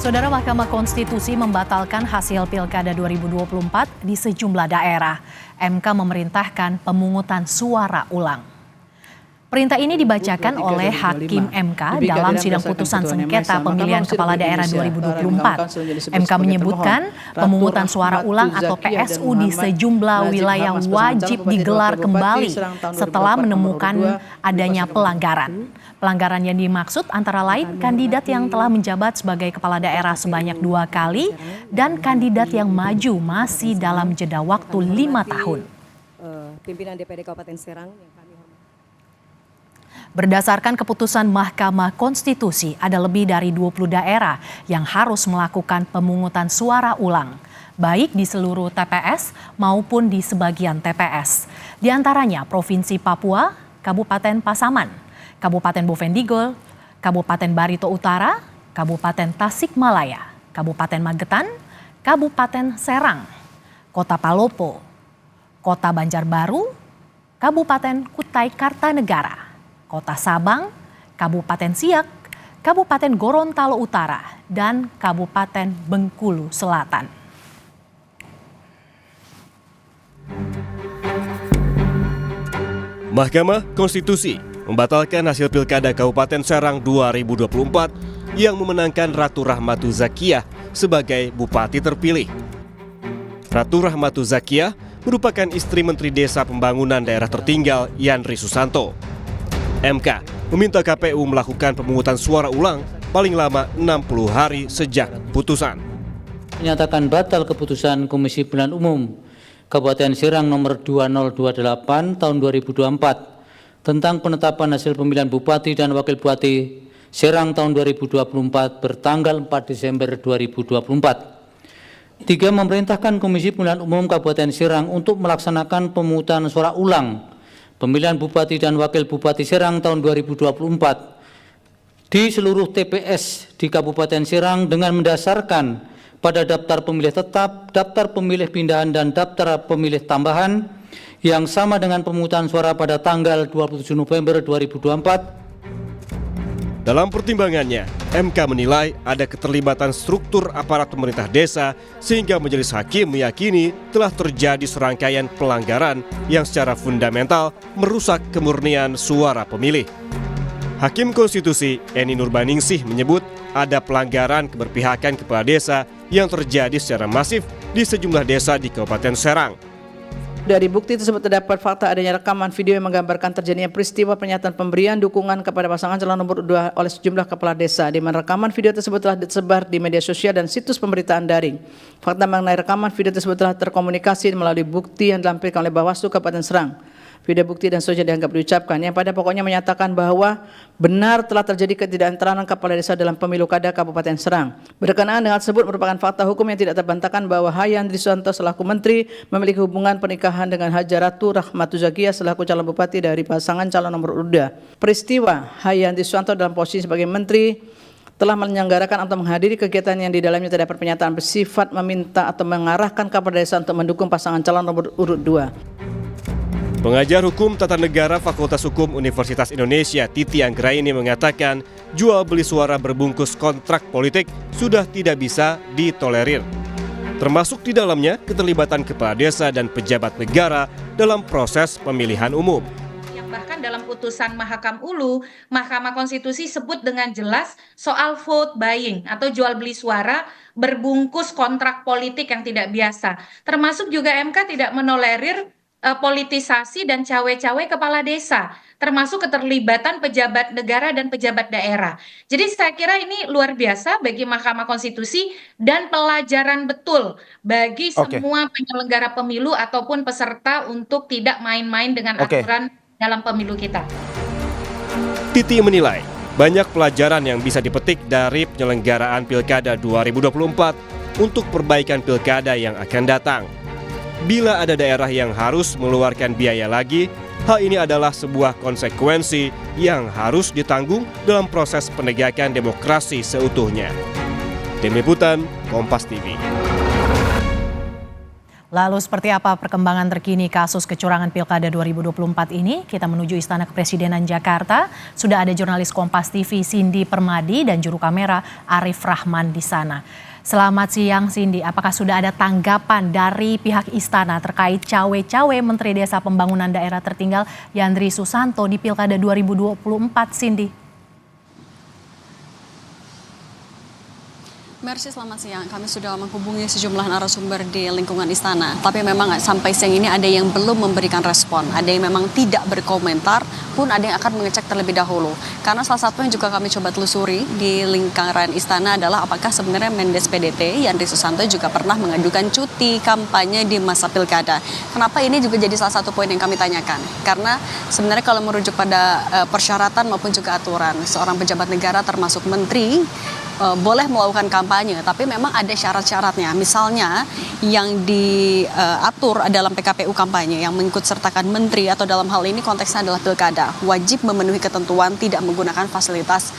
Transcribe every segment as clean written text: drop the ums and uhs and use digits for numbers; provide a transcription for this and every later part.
Saudara, Mahkamah Konstitusi membatalkan hasil Pilkada 2024 di sejumlah daerah. MK memerintahkan pemungutan suara ulang. Perintah ini dibacakan oleh Hakim MK dalam sidang putusan sengketa pemilihan kepala daerah 2024. MK menyebutkan pemungutan suara ulang atau PSU di sejumlah wilayah wajib digelar kembali setelah menemukan adanya pelanggaran. Pelanggaran yang dimaksud antara lain kandidat yang telah menjabat sebagai kepala daerah sebanyak 2 kali dan kandidat yang maju masih dalam jeda waktu 5 tahun. Pimpinan DPD Kabupaten Serang yang kami hormati. Berdasarkan keputusan Mahkamah Konstitusi, ada lebih dari 20 daerah yang harus melakukan pemungutan suara ulang, baik di seluruh TPS maupun di sebagian TPS. Di antaranya Provinsi Papua, Kabupaten Pasaman, Kabupaten Bovendigul, Kabupaten Barito Utara, Kabupaten Tasikmalaya, Kabupaten Magetan, Kabupaten Serang, Kota Palopo, Kota Banjarbaru, Kabupaten Kutai Kartanegara, Kota Sabang, Kabupaten Siak, Kabupaten Gorontalo Utara, dan Kabupaten Bengkulu Selatan. Mahkamah Konstitusi membatalkan hasil Pilkada Kabupaten Serang 2024 yang memenangkan Ratu Rahmatu Zakiah sebagai Bupati terpilih. Ratu Rahmatu Zakiah merupakan istri Menteri Desa Pembangunan Daerah Tertinggal Yandri Susanto. MK meminta KPU melakukan pemungutan suara ulang paling lama 60 hari sejak putusan. Menyatakan batal keputusan Komisi Pemilihan Umum Kabupaten Serang nomor 2028 tahun 2024 tentang penetapan hasil pemilihan Bupati dan Wakil Bupati Serang tahun 2024 bertanggal 4 Desember 2024. 3. Memerintahkan Komisi Pemilihan Umum Kabupaten Serang untuk melaksanakan pemungutan suara ulang pemilihan Bupati dan Wakil Bupati Serang tahun 2024 di seluruh TPS di Kabupaten Serang dengan mendasarkan pada daftar pemilih tetap, daftar pemilih pindahan, dan daftar pemilih tambahan yang sama dengan pemungutan suara pada tanggal 27 November 2024. Dalam pertimbangannya, MK menilai ada keterlibatan struktur aparat pemerintah desa sehingga Majelis Hakim meyakini telah terjadi serangkaian pelanggaran yang secara fundamental merusak kemurnian suara pemilih. Hakim Konstitusi Eni Nurbaningsih menyebut ada pelanggaran keberpihakan kepala desa yang terjadi secara masif di sejumlah desa di Kabupaten Serang. Dari bukti tersebut terdapat fakta adanya rekaman video yang menggambarkan terjadinya peristiwa pernyataan pemberian dukungan kepada pasangan calon nomor 2 oleh sejumlah kepala desa, di mana rekaman video tersebut telah disebar di media sosial dan situs pemberitaan daring. Fakta mengenai rekaman video tersebut telah terkomunikasi melalui bukti yang dilampirkan oleh Bawaslu Kabupaten Serang. Video bukti dan seterusnya dianggap diucapkan yang pada pokoknya menyatakan bahwa benar telah terjadi ketidaknetralan kepala desa dalam pemilu kada Kabupaten Serang. Berkenaan dengan tersebut merupakan fakta hukum yang tidak terbantahkan bahwa Yandri Susanto selaku menteri memiliki hubungan pernikahan dengan Haja Ratu Rahmatu Zakiah selaku calon bupati dari pasangan calon nomor 2. Peristiwa Yandri Susanto dalam posisi sebagai menteri telah menyelenggarakan atau menghadiri kegiatan yang di dalamnya terdapat pernyataan bersifat meminta atau mengarahkan kepala desa untuk mendukung pasangan calon nomor urut 2. Pengajar Hukum Tata Negara Fakultas Hukum Universitas Indonesia Titi Anggraini mengatakan jual beli suara berbungkus kontrak politik sudah tidak bisa ditolerir. Termasuk di dalamnya keterlibatan kepala desa dan pejabat negara dalam proses pemilihan umum. Bahkan dalam putusan Mahakam Ulu, Mahkamah Konstitusi sebut dengan jelas soal vote buying atau jual beli suara berbungkus kontrak politik yang tidak biasa. Termasuk juga MK tidak menolerir politisasi dan cawe-cawe kepala desa, termasuk keterlibatan pejabat negara dan pejabat daerah. Jadi saya kira ini luar biasa bagi Mahkamah Konstitusi dan pelajaran betul bagi semua penyelenggara pemilu ataupun peserta untuk tidak main-main dengan aturan dalam pemilu kita. Titi menilai banyak pelajaran yang bisa dipetik dari penyelenggaraan Pilkada 2024 untuk perbaikan Pilkada yang akan datang. Bila ada daerah yang harus mengeluarkan biaya lagi, hal ini adalah sebuah konsekuensi yang harus ditanggung dalam proses penegakan demokrasi seutuhnya. Tim Liputan, Kompas TV. Lalu seperti apa perkembangan terkini kasus kecurangan Pilkada 2024 ini? Kita menuju Istana Kepresidenan Jakarta. Sudah ada jurnalis Kompas TV Cindy Permadi dan juru kamera Arif Rahman di sana. Selamat siang Cindy, apakah sudah ada tanggapan dari pihak Istana terkait cawe-cawe Menteri Desa Pembangunan Daerah Tertinggal Yandri Susanto di Pilkada 2024, Cindy? Mercy, selamat siang. Kami sudah menghubungi sejumlah narasumber di lingkungan istana. Tapi memang sampai siang ini ada yang belum memberikan respon. Ada yang memang tidak berkomentar, pun ada yang akan mengecek terlebih dahulu. Karena salah satu yang juga kami coba telusuri di lingkaran istana adalah apakah sebenarnya Mendes PDT Yandri Susanto juga pernah mengajukan cuti kampanye di masa pilkada. Kenapa ini juga jadi salah satu poin yang kami tanyakan? Karena sebenarnya kalau merujuk pada persyaratan maupun juga aturan, seorang pejabat negara termasuk menteri boleh melakukan kampanye, tapi memang ada syarat-syaratnya. Misalnya yang diatur dalam PKPU kampanye yang mengikut sertakan menteri atau dalam hal ini konteksnya adalah pilkada, wajib memenuhi ketentuan tidak menggunakan fasilitas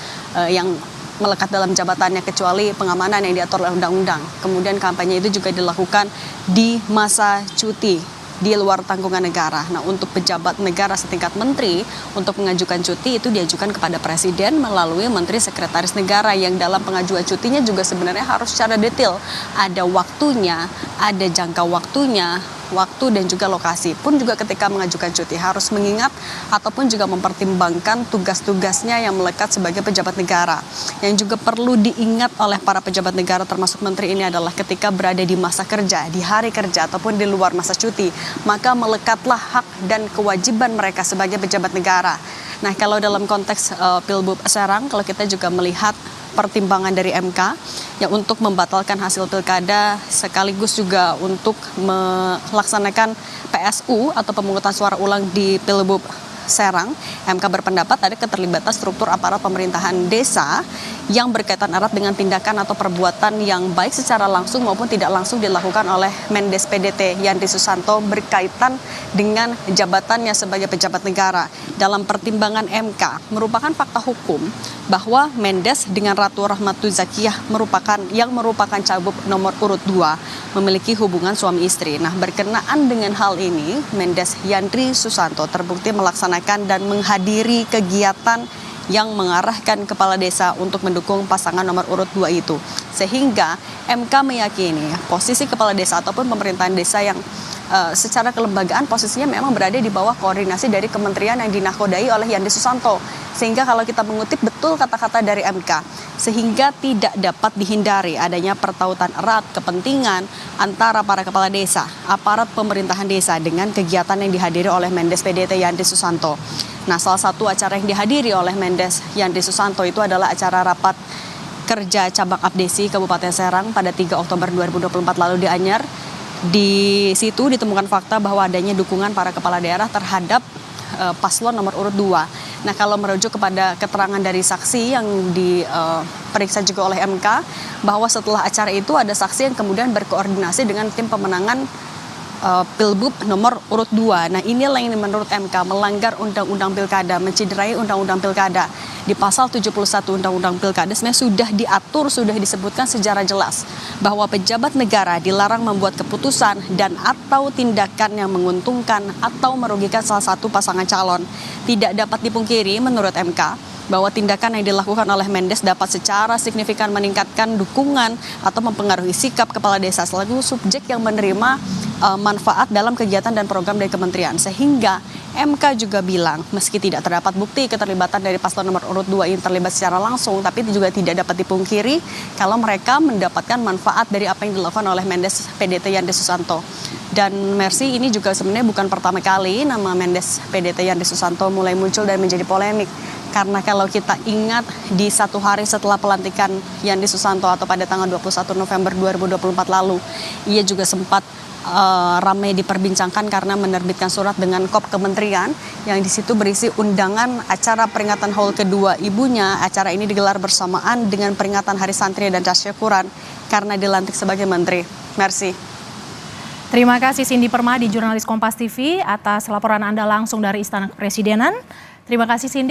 yang melekat dalam jabatannya kecuali pengamanan yang diatur oleh undang-undang. Kemudian kampanye itu juga dilakukan di masa cuti di luar tanggungan negara. Nah, untuk pejabat negara setingkat menteri untuk mengajukan cuti itu diajukan kepada presiden melalui menteri sekretaris negara yang dalam pengajuan cutinya juga sebenarnya harus secara detail. Ada waktunya, ada jangka waktunya, waktu dan juga lokasi. Pun juga ketika mengajukan cuti harus mengingat ataupun juga mempertimbangkan tugas-tugasnya yang melekat sebagai pejabat negara. Yang juga perlu diingat oleh para pejabat negara termasuk menteri ini adalah ketika berada di masa kerja, di hari kerja ataupun di luar masa cuti, maka melekatlah hak dan kewajiban mereka sebagai pejabat negara. Nah, kalau dalam konteks Pilbub Serang, kalau kita juga melihat pertimbangan dari MK yang untuk membatalkan hasil pilkada sekaligus juga untuk melaksanakan PSU atau pemungutan suara ulang di Pilbub Serang, MK berpendapat ada keterlibatan struktur aparat pemerintahan desa yang berkaitan erat dengan tindakan atau perbuatan yang baik secara langsung maupun tidak langsung dilakukan oleh Mendes PDT Yandri Susanto berkaitan dengan jabatannya sebagai pejabat negara. Dalam pertimbangan MK merupakan fakta hukum bahwa Mendes dengan Ratu Rahmatu Zakiyah merupakan cagup nomor urut 2 memiliki hubungan suami istri. Nah, berkenaan dengan hal ini, Mendes Yandri Susanto terbukti melaksanakan dan menghadiri kegiatan yang mengarahkan kepala desa untuk mendukung pasangan nomor urut 2 itu. Sehingga MK meyakini posisi kepala desa ataupun pemerintahan desa yang secara kelembagaan posisinya memang berada di bawah koordinasi dari kementerian yang dinakodai oleh Yandri Susanto. Sehingga kalau kita mengutip betul kata-kata dari MK, sehingga tidak dapat dihindari adanya pertautan erat kepentingan antara para kepala desa, aparat pemerintahan desa dengan kegiatan yang dihadiri oleh Mendes PDT Yandri Susanto. Nah, salah satu acara yang dihadiri oleh Mendes Yandri Susanto itu adalah acara rapat kerja cabang Abdesi Kabupaten Serang pada 3 Oktober 2024 lalu di Anyar. Di situ ditemukan fakta bahwa adanya dukungan para kepala daerah terhadap paslon nomor urut 2. Nah, kalau merujuk kepada keterangan dari saksi yang diperiksa juga oleh MK, bahwa setelah acara itu ada saksi yang kemudian berkoordinasi dengan tim pemenangan Pilbub nomor urut 2. Nah, inilah yang menurut MK melanggar undang-undang pilkada, menciderai undang-undang pilkada. Di pasal 71 undang-undang pilkada sebenarnya sudah diatur, sudah disebutkan secara jelas bahwa pejabat negara dilarang membuat keputusan dan atau tindakan yang menguntungkan atau merugikan salah satu pasangan calon. Tidak dapat dipungkiri menurut MK bahwa tindakan yang dilakukan oleh Mendes dapat secara signifikan meningkatkan dukungan atau mempengaruhi sikap kepala desa selaku subjek yang menerima manfaat dalam kegiatan dan program dari kementerian. Sehingga MK juga bilang meski tidak terdapat bukti keterlibatan dari paslon nomor urut 2 ini terlibat secara langsung, tapi juga tidak dapat dipungkiri kalau mereka mendapatkan manfaat dari apa yang dilakukan oleh Mendes PDT Yandri Susanto. Dan Mercy, ini juga sebenarnya bukan pertama kali nama Mendes PDT Yandri Susanto mulai muncul dan menjadi polemik. Karena kalau kita ingat di satu hari setelah pelantikan Yandri Susanto atau pada tanggal 21 November 2024 lalu, ia juga sempat ramai diperbincangkan karena menerbitkan surat dengan kop kementerian yang di situ berisi undangan acara peringatan haul kedua ibunya. Acara ini digelar bersamaan dengan peringatan Hari Santri dan Tasyakuran karena dilantik sebagai menteri. Mercy. Terima kasih Cindy Permadi, jurnalis Kompas TV atas laporan Anda langsung dari Istana Kepresidenan. Terima kasih Cindy.